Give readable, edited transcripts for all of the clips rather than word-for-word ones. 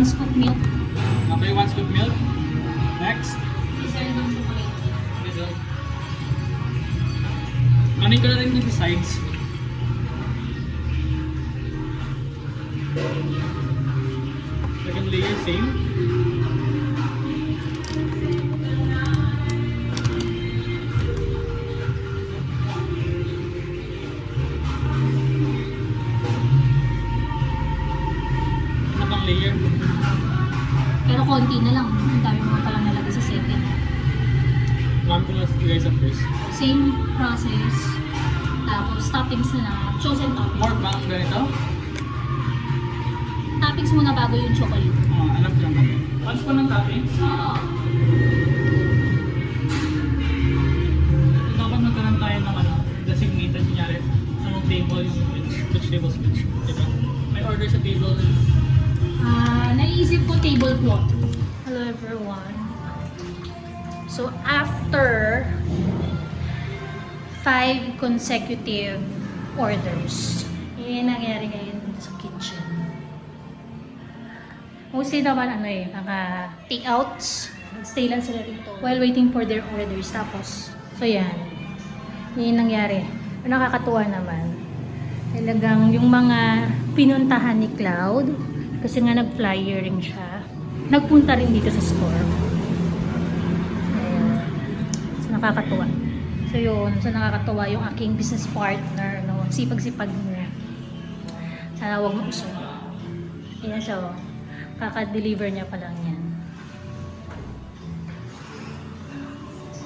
scoop milk. Okay, 1 scoop milk. Next. Isa rin ng chocolate. Result. Kanin ko na rin yung sides. Second layer, same. Nakang layer. Pero konti na lang. Ang dami mga palang nalagay sa second. Marami ko na lagay sa first. Same process. Tapos toppings na lang. Chosen toppings. More bang ganito? Toppings muna bago yung chocolate. Alam ko lang kami. Once po ng toppings. Oo. Dapat magkaroon tayo ng designated kunyari sa table yung which table switch. Diba? May order sa table. Naisip ko tablecloth. Hello everyone. So after 5 consecutive orders, yun nangyari ngayon sa kitchen. Mostly naman naka-takeouts. Stay lang sila dito while waiting for their orders. Tapos, so yan. Yun nangyari. Nakakatuwa naman. Talagang yung mga pinuntahan ni Cloud, kasi nga nag-flyering siya, nagpunta rin dito sa store. Ayan. So nakakatuwa. So yun, so nakakatuwa yung aking business partner, no? Sipag-sipag niya. Sana huwag mausog. Ayan siya, oh. Kaka-deliver niya pa lang yan.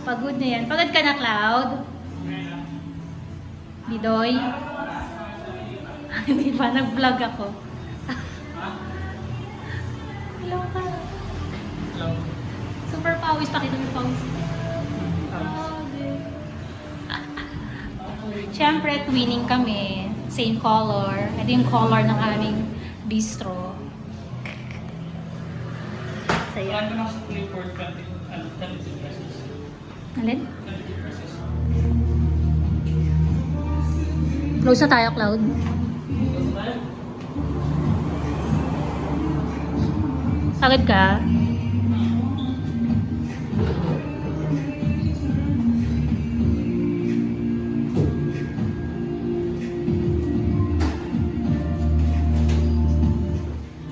Pagod na yan. Pagod ka na, Cloud? Bidoy? Hindi pa, nag-vlog ako. Hello ka. Hello. Super pawis. Pakita mo yung pawis. Siyempre, twinning kami. Same color. Ito yung color ng aming bistro. Saya. Saan ko na sa play for 22 pesos? Alin? 22 pesos. Close na tayo, Cloud. Pagod ka?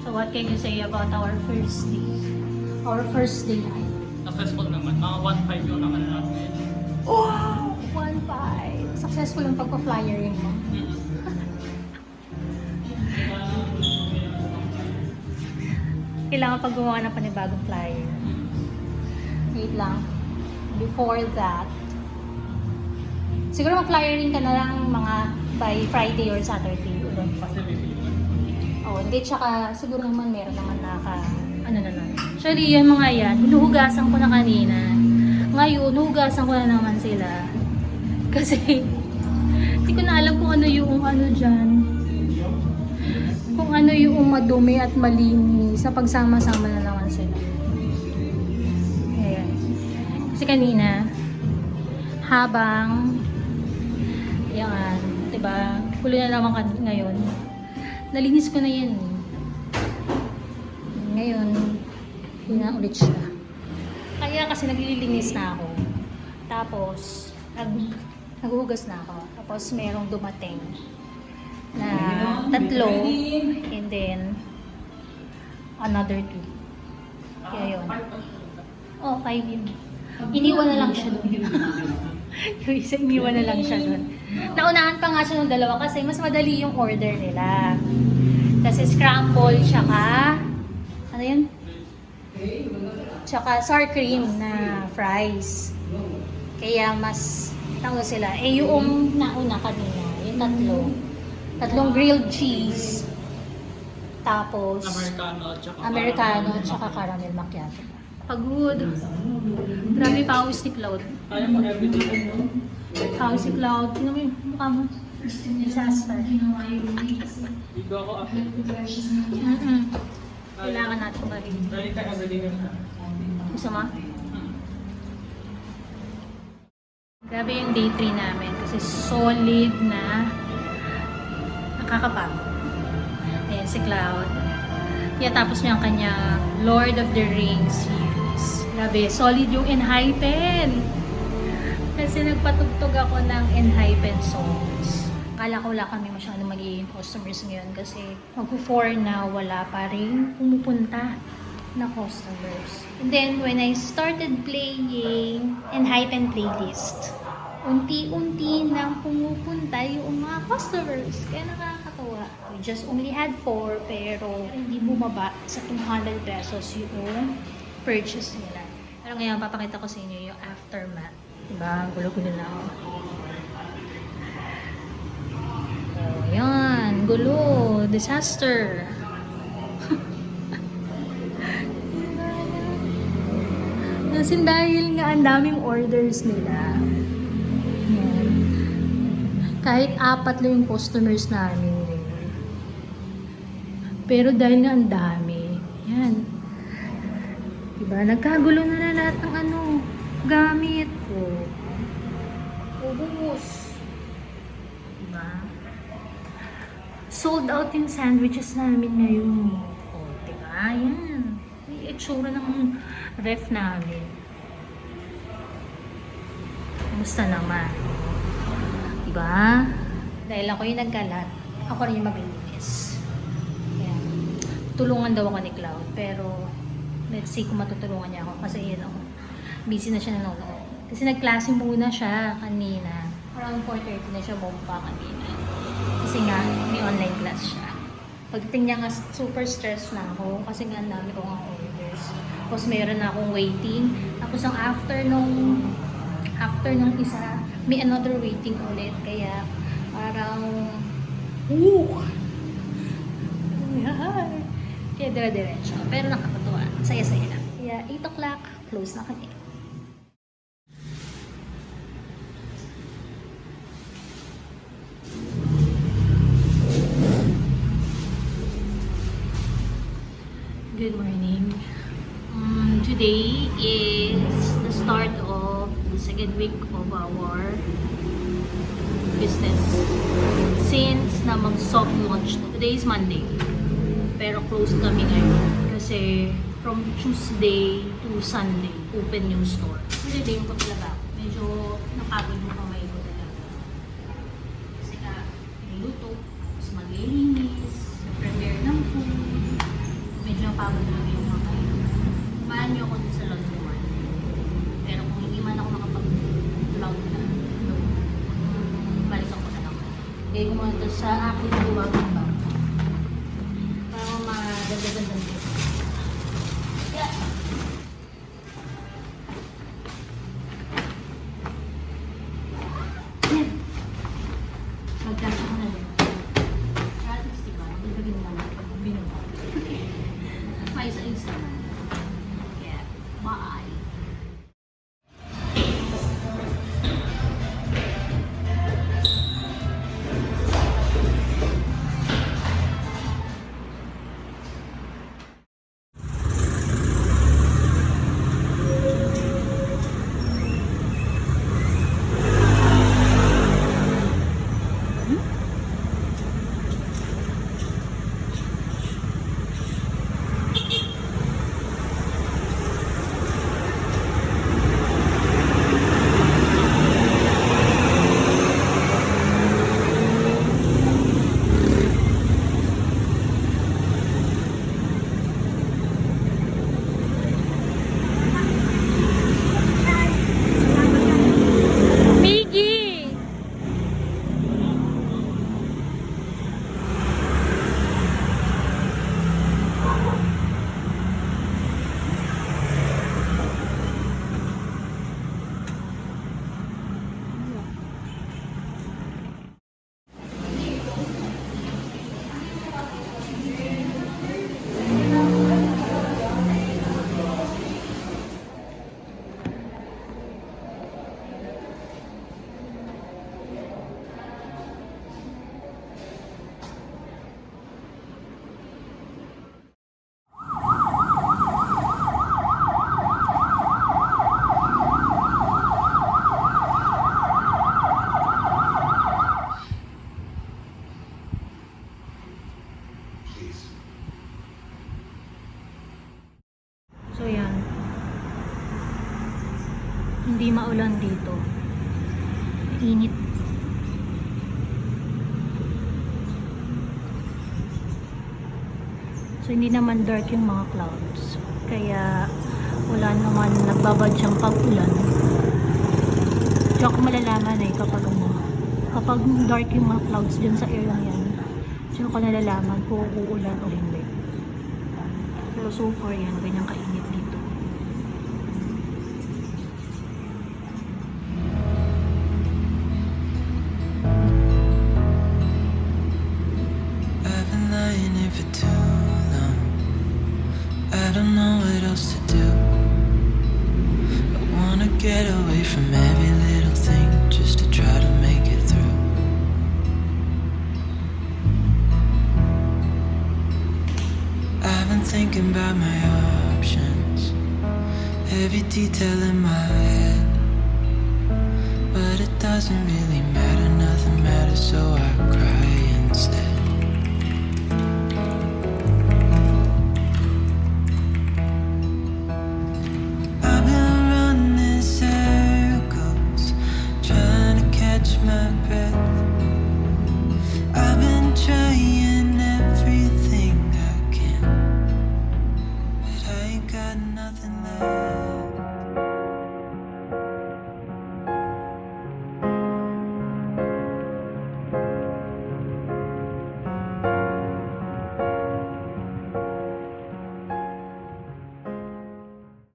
So what can you say about our first day? Our first day. Successful naman. Mga 1.5 yung naman natin. Wow! 1.5. Successful ang pagpa-flyering mo. Kailangan pag gumawa ng panibagong flyer. Wait lang. Before that, siguro mag-flyering ka na lang mga by Friday or Saturday. Oh, hindi. Tsaka siguro naman meron naman ano na lang. Actually, yan mga yan, hinuhugasan ko na kanina. Ngayon, hugasan ko na naman sila. Kasi, hindi ko na alam kung ano yung dyan. Kung ano yung madumi at malinis sa pagsama-sama na naman sila. Ayan. Kasi kanina, habang, yan, diba, huli na naman ngayon, nalinis ko na yan. Ngayon, yun na ulit siya. Kaya kasi naglilinis na ako. Tapos, naghuhugas na ako. Tapos, merong dumating na 3 and then another 2. Kaya yun. Oh, 5 yun. Iniwan na lang siya doon. Yung isa, iniwan na lang siya doon. Naunahan pa nga siya ng dalawa kasi mas madali yung order nila. Kasi scramble, tsaka ano yun? Tsaka sour cream na fries. Kaya mas tawag sila. Eh yung nauna kanina, yung tatlong grilled cheese. Tapos Americano tsaka caramel macchiato. Pagod. Grabe pawis ni Cloud. Kaya mo everyday mo? Pawis si Cloud. Tingnan mo yung mukha mo. Disaster. Dito ako after. Kailangan natin marin. Ready ka everyday mo? Gusto mo? Grabe yung day 3 namin kasi solid na nakakapagod. Ayan si Cloud. Kaya tapos niya ang kanya Lord of the Rings series. Grabe, solid yung Enhypen. Kasi nagpatugtog ako ng Enhypen songs. Akala ko wala kami masyadong magiging customers ngayon kasi mag-4 na wala pa rin pumupunta na customers. And then, when I started playing Enhypen playlist, unti-unti nang pumupunta yung mga customers. Kaya nakakatawa. We just only had 4 pero hindi bumaba sa 200 pesos yung purchase nila. Pero ngayon, papakita ko sa inyo yung aftermath. Diba? Gulo-gulo na ako. Oh, yan. Gulo. Disaster. Kasi dahil nga ang daming orders nila. Yan. Kahit 4 lang yung customers namin ngayon. Pero dahil nga ang dami. Yan. Diba? Nagkagulo na lahat ng gamit ko. Ubus. Diba? Sold out yung sandwiches namin ngayon. O, diba? Yan. Yung itsura ng ref namin. Kumusta naman? Diba? Dahil ako yung nagkalat, ako rin yung maglilinis. Yan. Tulungan daw ako ni Cloud, pero let's see kung matutulungan niya ako kasi yun ako. Busy na siya nanonood. Kasi nagklase muna siya kanina. Around 4:30 na siya bumpa kanina. Kasi nga, may online class siya. Pagdating niya nga, super stressed na ako kasi nga ang dami ko nga orders. Tapos meron na akong waiting. Tapos ang after nung isa, may another waiting ulit. Kaya parang, kaya dire-diretso. Pero nakakatuwa. Saya-saya lang. Kaya 8 o'clock, close na kami. Good morning. Today is the start of the second week of our business. Since na mag-soft launch na. Today is Monday. Pero closed kami ngayon. Kasi from Tuesday to Sunday, open yung store. Holiday ko talaga. Medyo napagod yung kamay ko talaga. Kasi nga, niluto, tapos maglilinis, prepare ng food. Medyo napagod talaga yung kamay. Kumahan niyo ako dun sa laundromat. Pero kung hindi man ako makapag-vlog na, balik ako na lang. Kaya kumunta sa akin na lumabang ba? Para maganda-ganda dito. Yeah. Magkasya ko na din. Kahit gusto ba? Magagin mo naman. Binuha. May isa-isa. Yeah. Bye. hindi maulan dito. Init. So hindi naman dark yung mga clouds. Kaya wala naman nagbabadyang pag-ulan. Tsaka malalaman kapag kapag dark yung mga clouds dyan sa area yan. Tsaka nalalaman kung uulan o hindi. Pero so far yan, ganyang kainit dito. I've been lying here for too long. I don't know what else to do. I wanna get away from every little thing just to try to make it through. I've been thinking about my options, every detail in my head. But it doesn't really matter, nothing matters, so I cry instead. I've been running circles, trying to catch my breath. I've been trying everything I can, but I ain't got nothing left.